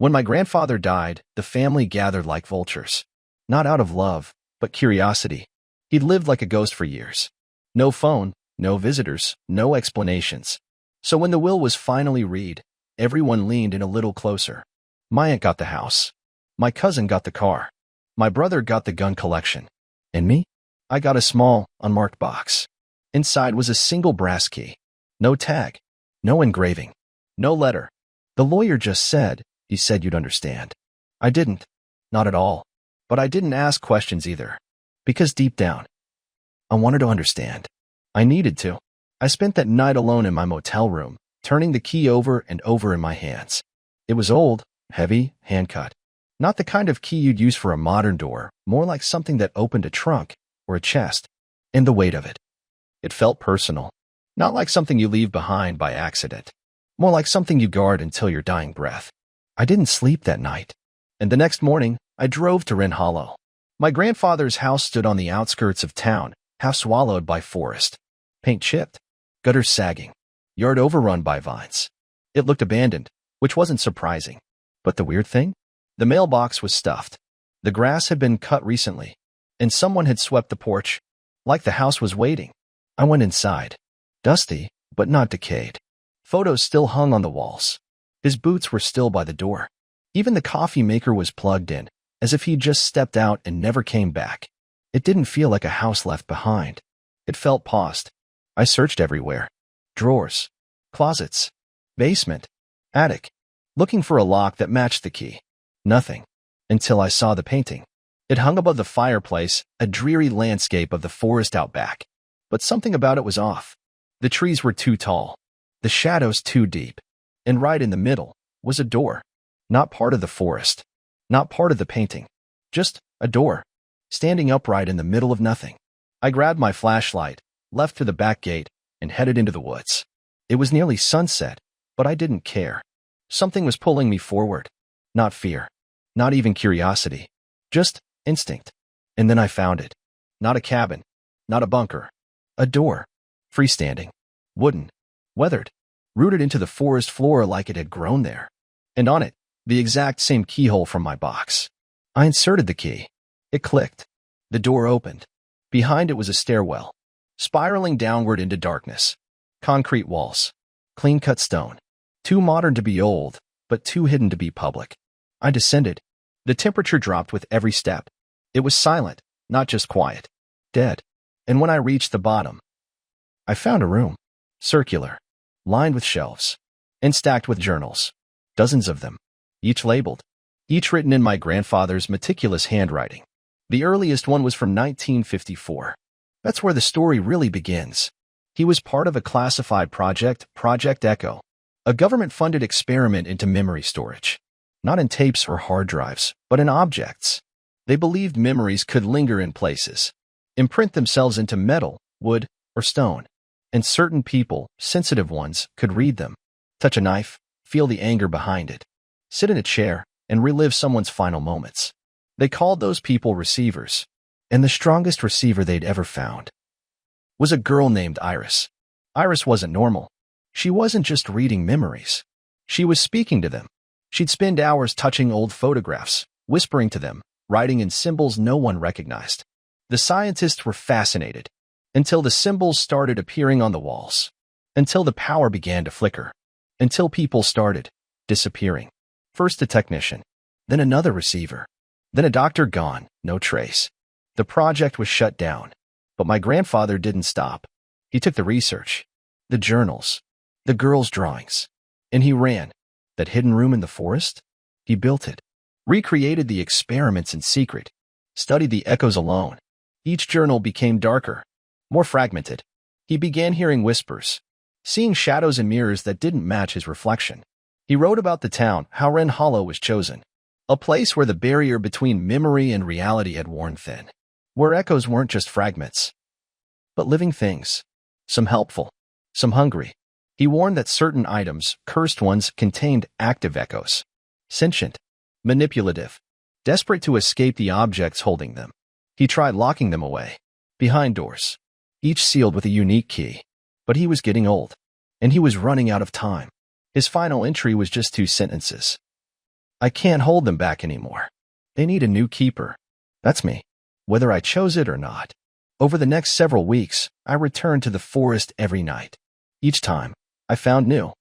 When my grandfather died, the family gathered like vultures. Not out of love, but curiosity. He'd lived like a ghost for years. No phone, no visitors, no explanations. So when the will was finally read, everyone leaned in a little closer. My aunt got the house. My cousin got the car. My brother got the gun collection. And me? I got a small, unmarked box. Inside was a single brass key. No tag. No engraving. No letter. The lawyer just said, he said you'd understand. I didn't. Not at all. But I didn't ask questions either. Because deep down, I wanted to understand. I needed to. I spent that night alone in my motel room, turning the key over and over in my hands. It was old, heavy, hand-cut. Not the kind of key you'd use for a modern door, more like something that opened a trunk or a chest. And the weight of it. It felt personal. Not like something you leave behind by accident. More like something you guard until your dying breath. I didn't sleep that night. And the next morning, I drove to Wren Hollow. My grandfather's house stood on the outskirts of town, half swallowed by forest. Paint chipped, gutters sagging, yard overrun by vines. It looked abandoned, which wasn't surprising. But the weird thing? The mailbox was stuffed. The grass had been cut recently, and someone had swept the porch, like the house was waiting. I went inside. Dusty, but not decayed. Photos still hung on the walls. His boots were still by the door. Even the coffee maker was plugged in, as if he'd just stepped out and never came back. It didn't feel like a house left behind. It felt paused. I searched everywhere. Drawers, closets, basement, attic, looking for a lock that matched the key. Nothing. Until I saw the painting. It hung above the fireplace, a dreary landscape of the forest out back. But something about it was off. The trees were too tall. The shadows too deep. And right in the middle was a door. Not part of the forest. Not part of the painting. Just a door. Standing upright in the middle of nothing. I grabbed my flashlight, left for the back gate, and headed into the woods. It was nearly sunset, but I didn't care. Something was pulling me forward. Not fear. Not even curiosity. Just instinct. And then I found it. Not a cabin. Not a bunker. A door. Freestanding. Wooden. Weathered. Rooted into the forest floor like it had grown there. And on it, the exact same keyhole from my box. I inserted the key. It clicked. The door opened. Behind it was a stairwell, spiraling downward into darkness. Concrete walls. Clean-cut stone. Too modern to be old, but too hidden to be public. I descended. The temperature dropped with every step. It was silent, not just quiet. Dead. And when I reached the bottom, I found a room. Circular. Lined with shelves. And stacked with journals. Dozens of them. Each labeled. Each written in my grandfather's meticulous handwriting. The earliest one was from 1954. That's where the story really begins. He was part of a classified project, Project Echo, a government-funded experiment into memory storage. Not in tapes or hard drives, but in objects. They believed memories could linger in places, imprint themselves into metal, wood, or stone. And certain people, sensitive ones, could read them, touch a knife, feel the anger behind it, sit in a chair, and relive someone's final moments. They called those people receivers, and the strongest receiver they'd ever found was a girl named Iris. Iris wasn't normal. She wasn't just reading memories. She was speaking to them. She'd spend hours touching old photographs, whispering to them, writing in symbols no one recognized. The scientists were fascinated, until the symbols started appearing on the walls, until the power began to flicker, until people started disappearing. First a technician, then another receiver, then a doctor gone, no trace. The project was shut down, but my grandfather didn't stop. He took the research, the journals, the girls' drawings, and he ran. That hidden room in the forest? He built it, recreated the experiments in secret, studied the echoes alone. Each journal became darker, more fragmented. He began hearing whispers, seeing shadows in mirrors that didn't match his reflection. He wrote about the town, how Wren Hollow was chosen, a place where the barrier between memory and reality had worn thin, where echoes weren't just fragments, but living things, some helpful, some hungry. He warned that certain items, cursed ones, contained active echoes, sentient, manipulative, desperate to escape the objects holding them. He tried locking them away, behind doors, each sealed with a unique key. But he was getting old, and he was running out of time. His final entry was just 2 sentences. I can't hold them back anymore. They need a new keeper. That's me, whether I chose it or not. Over the next several weeks, I returned to the forest every night. Each time, I found new,